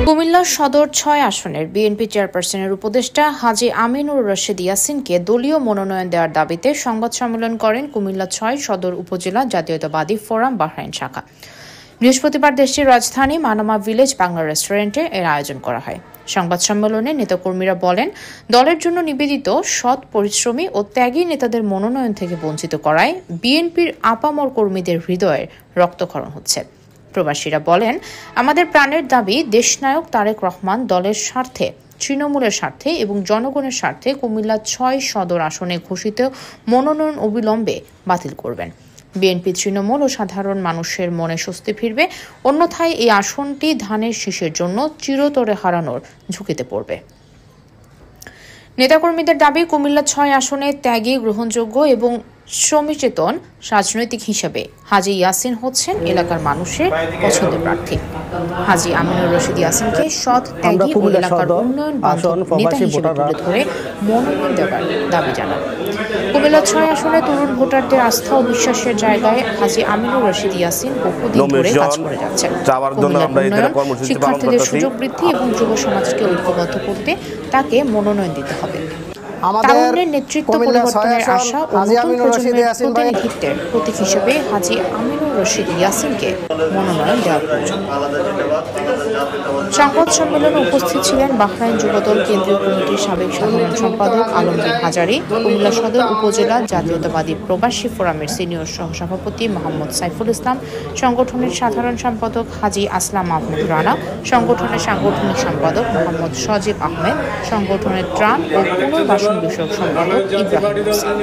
কুমিল্লা সদর ৬ আসনের বিএনপি চেয়ারপারসনের উপদেষ্টা হাজী আমিনুর রশিদ ইয়াসিনকে দলীয় মনোনয়ন দেওয়ার দাবিতে সংবাদ সম্মেলন করেন কুমিল্লা ৬ সদর উপজেলা জাতীয়তাবাদী ফোরাম বাহরাইন শাখা। বৃহস্পতিবার দেশটির রাজধানী মানামা ভিলেজ বাংলা রেস্টুরেন্টে এর আয়োজন করা হয়। সংবাদ সম্মেলনে নেতাকর্মীরা বলেন, দলের জন্য নিবেদিত সৎ পরিশ্রমী ও ত্যাগী নেতাদের মনোনয়ন থেকে বঞ্চিত করায় বিএনপির আপামর কর্মীদের হৃদয়ের রক্তক্ষরণ হচ্ছে। প্রবাসীরা বলেন, আমাদের প্রাণের দাবি দেশনায়ক তারেক রহমান দলের স্বার্থে, তৃণমূলের স্বার্থে এবং জনগণের স্বার্থে কুমিল্লা ৬ সদর আসনে ঘোষিত মনোনয়ন অবিলম্বে বাতিল করবেন। বিএনপি তৃণমূল ও সাধারণ মানুষের মনে স্বস্তি ফিরবে, অন্যথায় এই আসনটি ধানের শীষের জন্য চিরতরে হারানোর ঝুঁকিতে পড়বে। নেতাকর্মীদের দাবি, কুমিল্লা ৬ আসনে ত্যাগী, গ্রহণযোগ্য এবং সমচেতন রাজনৈতিক হিসেবে হাজী ইয়াসিন হচ্ছেন এলাকার মানুষের পছন্দের প্রার্থী। হাজী আমিনুর রশিদ ইয়াসিনকে সৎ, ত্যাগী ও এলাকার উন্নয়ন বান্ধব নেতা হিসেবে তুলে ধরে মনোনয়ন দেওয়ার দাবি জানান। কুমিল্লা ৬ আসনে তরুণ ভোটারদের আস্থা ও বিশ্বাসের জায়গায় হাজী আমিনুর রশিদ ইয়াসিন বহুদিন ধরে কাজ করে যাচ্ছেন। কুমিল্লার উন্নয়ন, শিক্ষার্থীদের সুযোগ বৃদ্ধি এবং যুব সমাজকে ঐক্যবদ্ধ করতে তাকে মনোনয়ন দিতে হবে। তারুণ্যের নেতৃত্ব পরিবর্তনের আশা ও নতুন প্রজন্মের প্রতিনিধিত্বের প্রতীক হিসেবে হাজী আমিনুর রশিদ ইয়াসিনকে মনোনয়ন দেওয়া প্রয়োজন। সংবাদ সম্মেলনে উপস্থিত ছিলেন বাহরাইন যুবদল কেন্দ্রীয় কমিটির সাবেক সাধারণ সম্পাদক আলমগীর হাজারী, কুমিল্লা সদর উপজেলা জাতীয়তাবাদী প্রবাসী ফোরামের সিনিয়র সহসভাপতি মোহাম্মদ সাইফুল ইসলাম, সংগঠনের সাধারণ সম্পাদক হাজী আসলাম আহমেদ রানা, সংগঠনের সাংগঠনিক সম্পাদক মোহাম্মদ সজীব আহমেদ, সংগঠনের ত্রাণ ও পুনর্বাসন বিষয়ক সম্পাদক ইব্রাহিম হোসেন।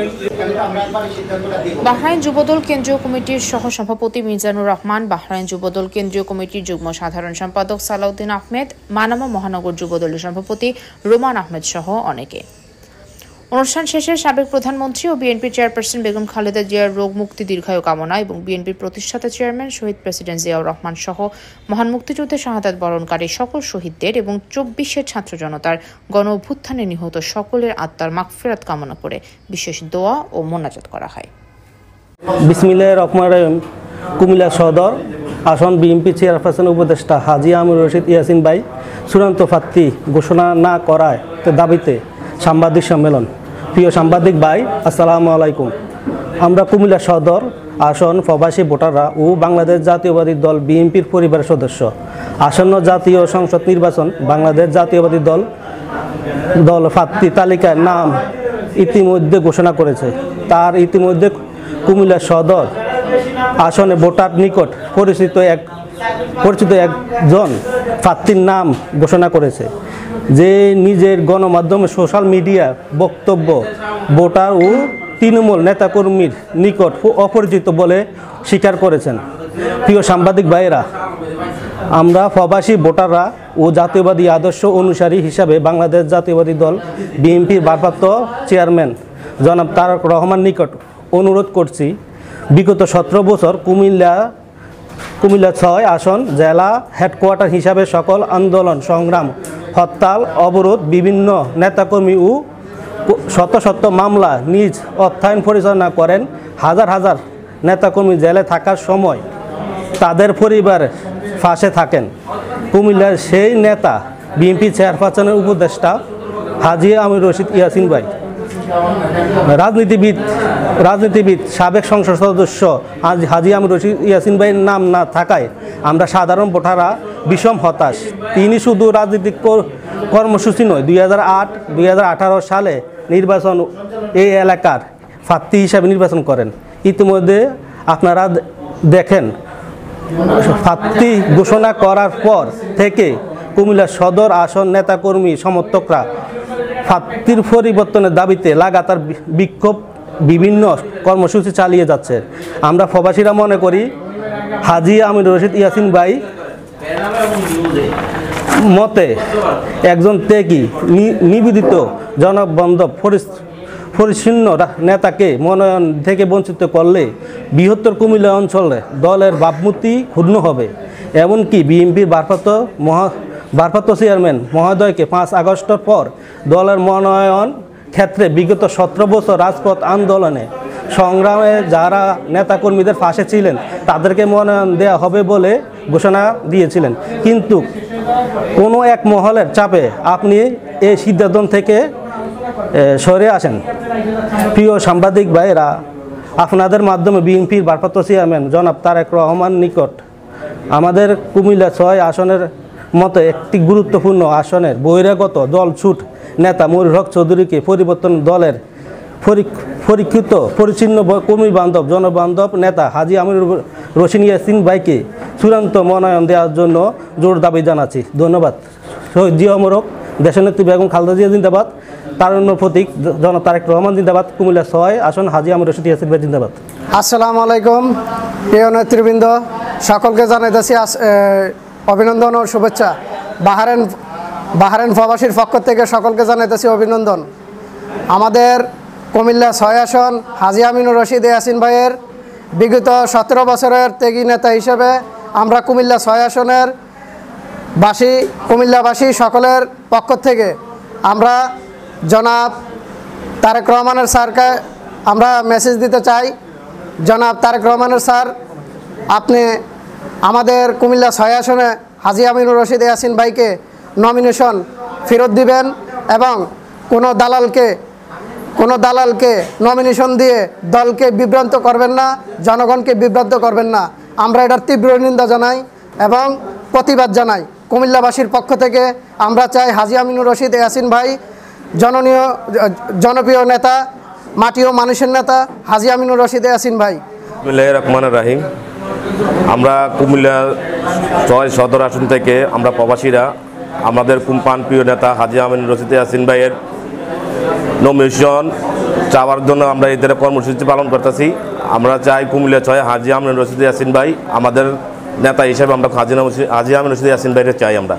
বাহরাইন যুবদল কেন্দ্রীয় কমিটির সহসভাপতি মিজানুর রহমান, বাহরাইন যুবদল কেন্দ্রীয় কমিটির যুগ্ম সাধারণ সম্পাদক সালাউদ্দিন আহমেদ, মানামা মহানগর যুবদলের সভাপতি রোমান আহমেদ সহ অনেকে। অনুষ্ঠান শেষে সাবেক প্রধানমন্ত্রী ও বিএনপির চেয়ারপারসন বেগম খালেদা জিয়ার রোগ মুক্তি দীর্ঘায়ু কামনা এবং বিএনপির প্রতিষ্ঠাতা চেয়ারম্যান শহীদ প্রেসিডেন্ট জিয়াউর রহমান সহ মহান মুক্তিযুদ্ধে শাহাদাত বরণকারী সকল শহীদদের এবং ২৪-এর ছাত্র জনতার গণ অভ্যুত্থানে নিহত সকলের আত্মার মাগফিরাত কামনা করে বিশেষ দোয়া ও মোনাজাত করা হয়। বিসমিল্লাহির রহমানির রহিম। কুমিল্লা সদর আসন বিএনপি চেয়ারপারসন উপদেষ্টা হাজী আমিনুর রশিদ ইয়াসিন ভাই চূড়ান্ত প্রার্থী ঘোষণা না করায় দাবিতে সাংবাদিক সম্মেলন। প্রিয় সাংবাদিক ভাই, আসসালামু আলাইকুম। আমরা কুমিল্লা সদর আসন প্রবাসী ভোটাররা ও বাংলাদেশ জাতীয়বাদী দল বিএনপির পরিবারের সদস্য আসন্ন জাতীয় সংসদ নির্বাচন বাংলাদেশ জাতীয়বাদী দল প্রার্থী তালিকায় নাম ইতিমধ্যে ঘোষণা করেছে। তার ইতিমধ্যে কুমিল্লা সদর আসনে ভোটার নিকট পরিচিত একজন প্রার্থীর নাম ঘোষণা করেছে, যে নিজের গণমাধ্যমে সোশ্যাল মিডিয়া বক্তব্য ভোটার ও তৃণমূল নেতাকর্মীর নিকট অপরিচিত বলে স্বীকার করেছেন। প্রিয় সাংবাদিক ভাইয়েরা, আমরা প্রবাসী ভোটাররা ও জাতীয়বাদী আদর্শ অনুসারী হিসাবে বাংলাদেশ জাতীয়বাদী দল বিএনপির ভারপ্রাপ্ত চেয়ারম্যান জনাব তারেক রহমান নিকট অনুরোধ করছি, বিগত ১৭ বছর কুমিল্লা ৬ আসন জেলা হেডকোয়ার্টার হিসাবে সকল আন্দোলন, সংগ্রাম, হরতাল, অবরোধ, বিভিন্ন নেতাকর্মী ও শত মামলা নিজ অর্থায়ন পরিচালনা করেন। হাজার হাজার নেতাকর্মী জেলে থাকার সময় তাদের পরিবারের পাশে থাকেন। কুমিল্লার সেই নেতা বিএনপি চেয়ারপারসনের উপদেষ্টা হাজী আমিনুর রশিদ ইয়াসিন ভাই। রাজনীতিবিদ সাবেক সংসদ সদস্য হাজী আমিনুর রশিদ ইয়াসিন ভাইয়ের নাম না থাকায় আমরা সাধারণ ভোটাররা বিষম হতাশ। তিনি শুধু রাজনৈতিক কর্মসূচি নয়, 2008-2018 সালে নির্বাচন এই এলাকার প্রার্থী হিসাবে নির্বাচন করেন। ইতিমধ্যে আপনারা দেখেন, প্রার্থী ঘোষণা করার পর থেকে কুমিল্লা সদর আসন নেতাকর্মী সমর্থকরা প্রার্থীর পরিবর্তনের দাবিতে লাগাতার বিক্ষোভ, বিভিন্ন কর্মসূচি চালিয়ে যাচ্ছে। আমরা প্রবাসীরা মনে করি হাজী আমিনুর রশিদ ইয়াসিন ভাই মতে একজন ত্যাগী, নিবেদিত, জনবান্ধব, পরিচ্ছন্ন নেতাকে মনোনয়ন থেকে বঞ্চিত করলে বৃহত্তর কুমিল্লা অঞ্চলে দলের ভাবমূর্তি ক্ষুণ্ণ হবে। এমনকি বিএনপির ভারপ্রাপ্ত চেয়ারম্যান মহোদয়কে 5 আগস্টের পর দলের মনোনয়ন ক্ষেত্রে বিগত 17 বছর রাজপথ আন্দোলনে সংগ্রামে যারা নেতাকর্মীদের পাশে ছিলেন তাদেরকে মনোনয়ন দেওয়া হবে বলে ঘোষণা দিয়েছিলেন। কিন্তু কোনো এক মহলের চাপে আপনি এই সিদ্ধান্ত থেকে সরে আসেন। প্রিয় সাংবাদিক ভাইয়েরা, আপনাদের মাধ্যমে বিএনপির ভারপ্রাপ্ত চেয়ারম্যান জনাব তারেক রহমান নিকট আমাদের কুমিল্লা 6 আসনের মতো একটি গুরুত্বপূর্ণ আসনের বহিরাগত দলছুট নেতা মনিরুল হক চৌধুরীকে পরিবর্তন দলের পরীক্ষিত পরিচ্ছন্ন কর্মী বান্ধব জনবান্ধব নেতা হাজী আমিনুর রশিদ ইয়াসিন ভাইকে চূড়ান্ত মনোনয়ন দেওয়ার জন্য জোর দাবি জানাচ্ছি। ধন্যবাদ। শহীদ জিয়া মোরক, দেশনেত্রী বেগম খালেদা জিয়া জিন্দাবাদ, তারুণ্য প্রতীক জনাব তারেক রহমান জিন্দাবাদ, কুমিল্লা 6 আসন হাজী আমিনুর রশিদ ইয়াসিন ভাই জিন্দাবাদ। আসসালামু আলাইকুম প্রিয় নেতৃবৃন্দ, সকলকে জানাইতেছি অভিনন্দন ও শুভেচ্ছা। বাহারেন প্রবাসীর পক্ষ থেকে সকলকে জানাইতেছি অভিনন্দন। আমাদের কুমিল্লা 6 আসন হাজী আমিনুর রশিদ ইয়াসিন ভাইয়ের বিগত 17 বছরের ত্যাগী নেতা হিসেবে আমরা কুমিল্লা 6 আসনের কুমিল্লাবাসী সকলের পক্ষ থেকে আমরা জনাব তারেক রহমানের স্যারকে আমরা মেসেজ দিতে চাই। জনাব তারেক রহমানের স্যার, আপনি আমাদের কুমিল্লা 6 আসনে হাজী আমিনুর রশিদ ইয়াসিন ভাইকে নমিনেশন ফেরত দিবেন এবং কোনো দালালকে নমিনেশন দিয়ে দলকে বিভ্রান্ত করবেন না, জনগণকে বিভ্রান্ত করবেন না। আমরা এটার তীব্র নিন্দা জানাই এবং প্রতিবাদ জানাই। কুমিল্লাবাসীর পক্ষ থেকে আমরা চাই হাজী আমিনুর রশিদ ইয়াসিন ভাই জনপ্রিয় নেতা, মাটি ও মানুষের নেতা হাজী আমিনুর রশিদ ইয়াসিন ভাই। বিসমিল্লাহির রহমানির রহিম। আমরা কুমিল্লা 6 সদর আসন থেকে আমরা প্রবাসীরা আমাদের প্রিয় নেতা হাজী আমিনুর রশিদ ইয়াসিন ভাইয়ের নমিনেশন চাওয়ার জন্য আমরা এদের কর্মসূচি পালন করতেছি। আমরা চাই কুমিল্লা 6 হাজী আমিনুর রশিদ ইয়াসিন ভাই আমাদের নেতা হিসেবে আমরা হাজী আমিনুর রশিদ ইয়াসিন ভাইয়ের চাই আমরা।